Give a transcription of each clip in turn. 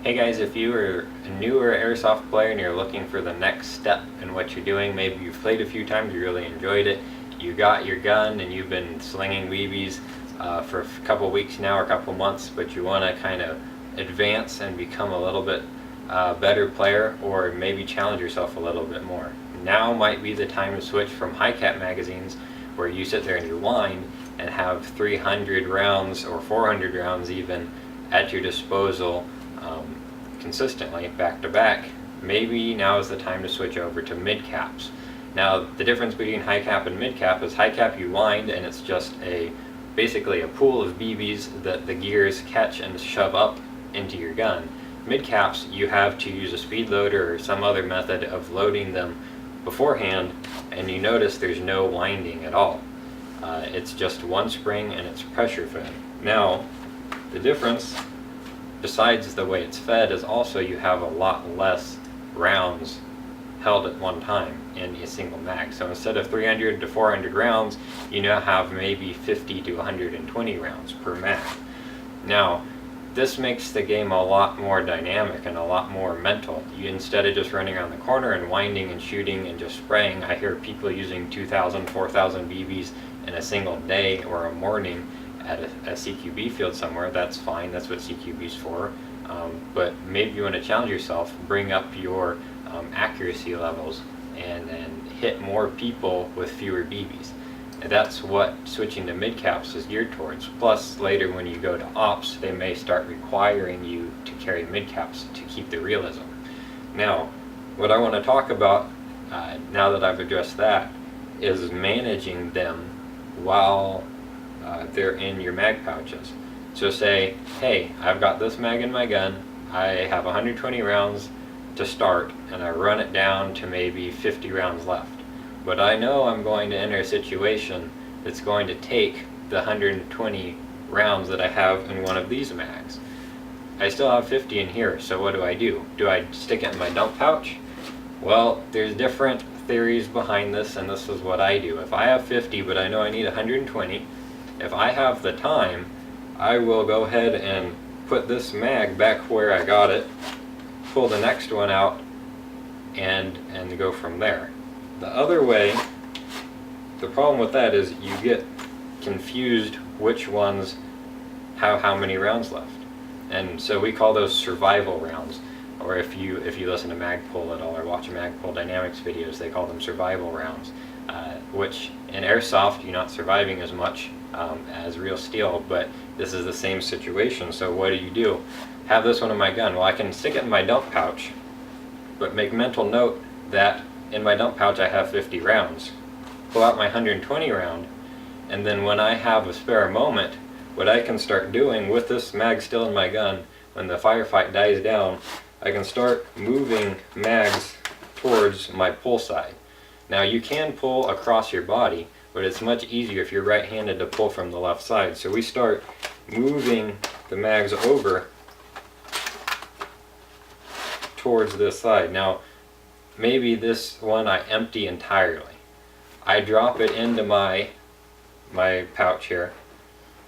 Hey guys, if you are a newer airsoft player and you're looking for the next step in what you're doing, maybe you've played a few times, you really enjoyed it, you got your gun and you've been slinging BBs for a couple weeks now or a couple months, but you want to kind of advance and become a little bit better player, or maybe challenge yourself a little bit more. Now might be the time to switch from high cap magazines where you sit there and you wind and have 300 rounds or 400 rounds even at your disposal consistently back to back. Maybe now is the time to switch over to midcaps. Now the difference between high cap and midcap is high cap you wind and it's just basically a pool of BBs that the gears catch and shove up into your gun. Midcaps you have to use a speed loader or some other method of loading them beforehand, and you notice there's no winding at all. It's just one spring and it's pressure fed. Now the difference, besides the way it's fed, is also you have a lot less rounds held at one time in a single mag. So instead of 300 to 400 rounds, you now have maybe 50 to 120 rounds per mag. Now, this makes the game a lot more dynamic and a lot more mental. Instead of just running around the corner and winding and shooting and just spraying, I hear people using 2,000, 4,000 BBs in a single day or a morning at a CQB field somewhere. That's fine, that's what CQB's for. But maybe you want to challenge yourself, bring up your accuracy levels and hit more people with fewer BBs. And that's what switching to midcaps is geared towards. Plus later when you go to ops, they may start requiring you to carry midcaps to keep the realism. Now, what I want to talk about now that I've addressed that is managing them while they're in your mag pouches. So say, hey, I've got this mag in my gun, I have 120 rounds to start, and I run it down to maybe 50 rounds left. But I know I'm going to enter a situation that's going to take the 120 rounds that I have in one of these mags. I still have 50 in here, so what do? Do I stick it in my dump pouch? Well, there's different theories behind this, and this is what I do. If I have 50 but I know I need 120, if I have the time, I will go ahead and put this mag back where I got it, pull the next one out, and go from there. The other way, the problem with that is you get confused which ones have how many rounds left. And so we call those survival rounds. Or if you listen to Magpul at all or watch Magpul Dynamics videos, they call them survival rounds. Which in airsoft you're not surviving as much as real steel, but this is the same situation. So what do? Have this one in my gun. Well, I can stick it in my dump pouch, but make mental note that in my dump pouch I have 50 rounds. Pull out my 120 round, and then when I have a spare moment, what I can start doing with this mag still in my gun, when the firefight dies down, I can start moving mags towards my pull side. Now you can pull across your body, but it's much easier if you're right-handed to pull from the left side. So we start moving the mags over towards this side. Now maybe this one I empty entirely. I drop it into my pouch here.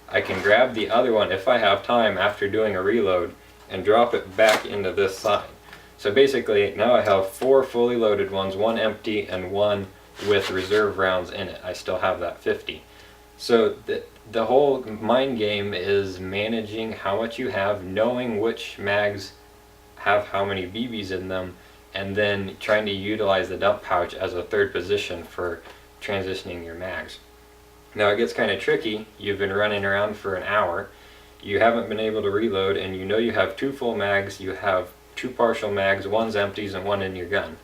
I can grab the other one if I have time after doing a reload and drop it back into this side. So basically now I have 4 fully loaded ones, 1 empty and 1 with reserve rounds in it. I still have that 50. So the whole mind game is managing how much you have, knowing which mags have how many BBs in them, and then trying to utilize the dump pouch as a third position for transitioning your mags. Now it gets kind of tricky. You've been running around for an hour, you haven't been able to reload, and you know you have 2 full mags, you have 2 partial mags, 1's empties and 1 in your gun.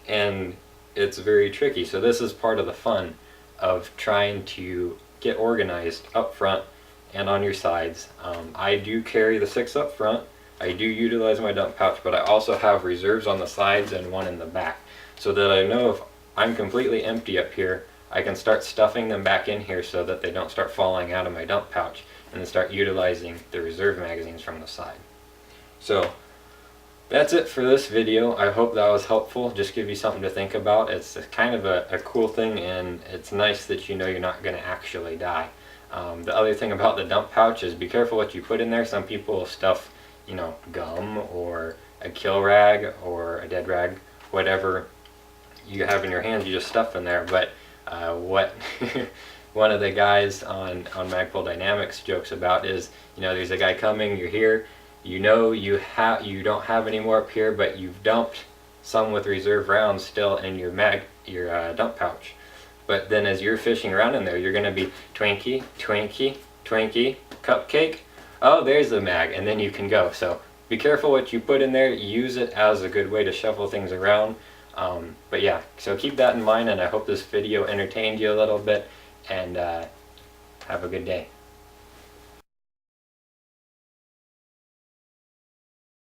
And it's very tricky. So this is part of the fun of trying to get organized up front and on your sides. I do carry the 6 up front. I do utilize my dump pouch, but I also have reserves on the sides and 1 in the back, so that I know if I'm completely empty up here, I can start stuffing them back in here so that they don't start falling out of my dump pouch, and then start utilizing the reserve magazines from the side. So that's it for this video. I hope that was helpful. Just give you something to think about. It's kind of a cool thing, and it's nice that you know you're not going to actually die. The other thing about the dump pouch is be careful what you put in there. Some people stuff you know, gum or a kill rag or a dead rag, whatever you have in your hands, you just stuff in there. But what one of the guys on Magpul Dynamics jokes about is, you know, there's a guy coming, you're here, you know you don't have any more up here, but you've dumped some with reserve rounds still in your dump pouch. But then as you're fishing around in there, you're going to be Twinkie, Twinkie, Twinkie, Cupcake. Oh, there's the mag, and then you can go. So be careful what you put in there. Use it as a good way to shuffle things around. But yeah, so keep that in mind, and I hope this video entertained you a little bit, and have a good day.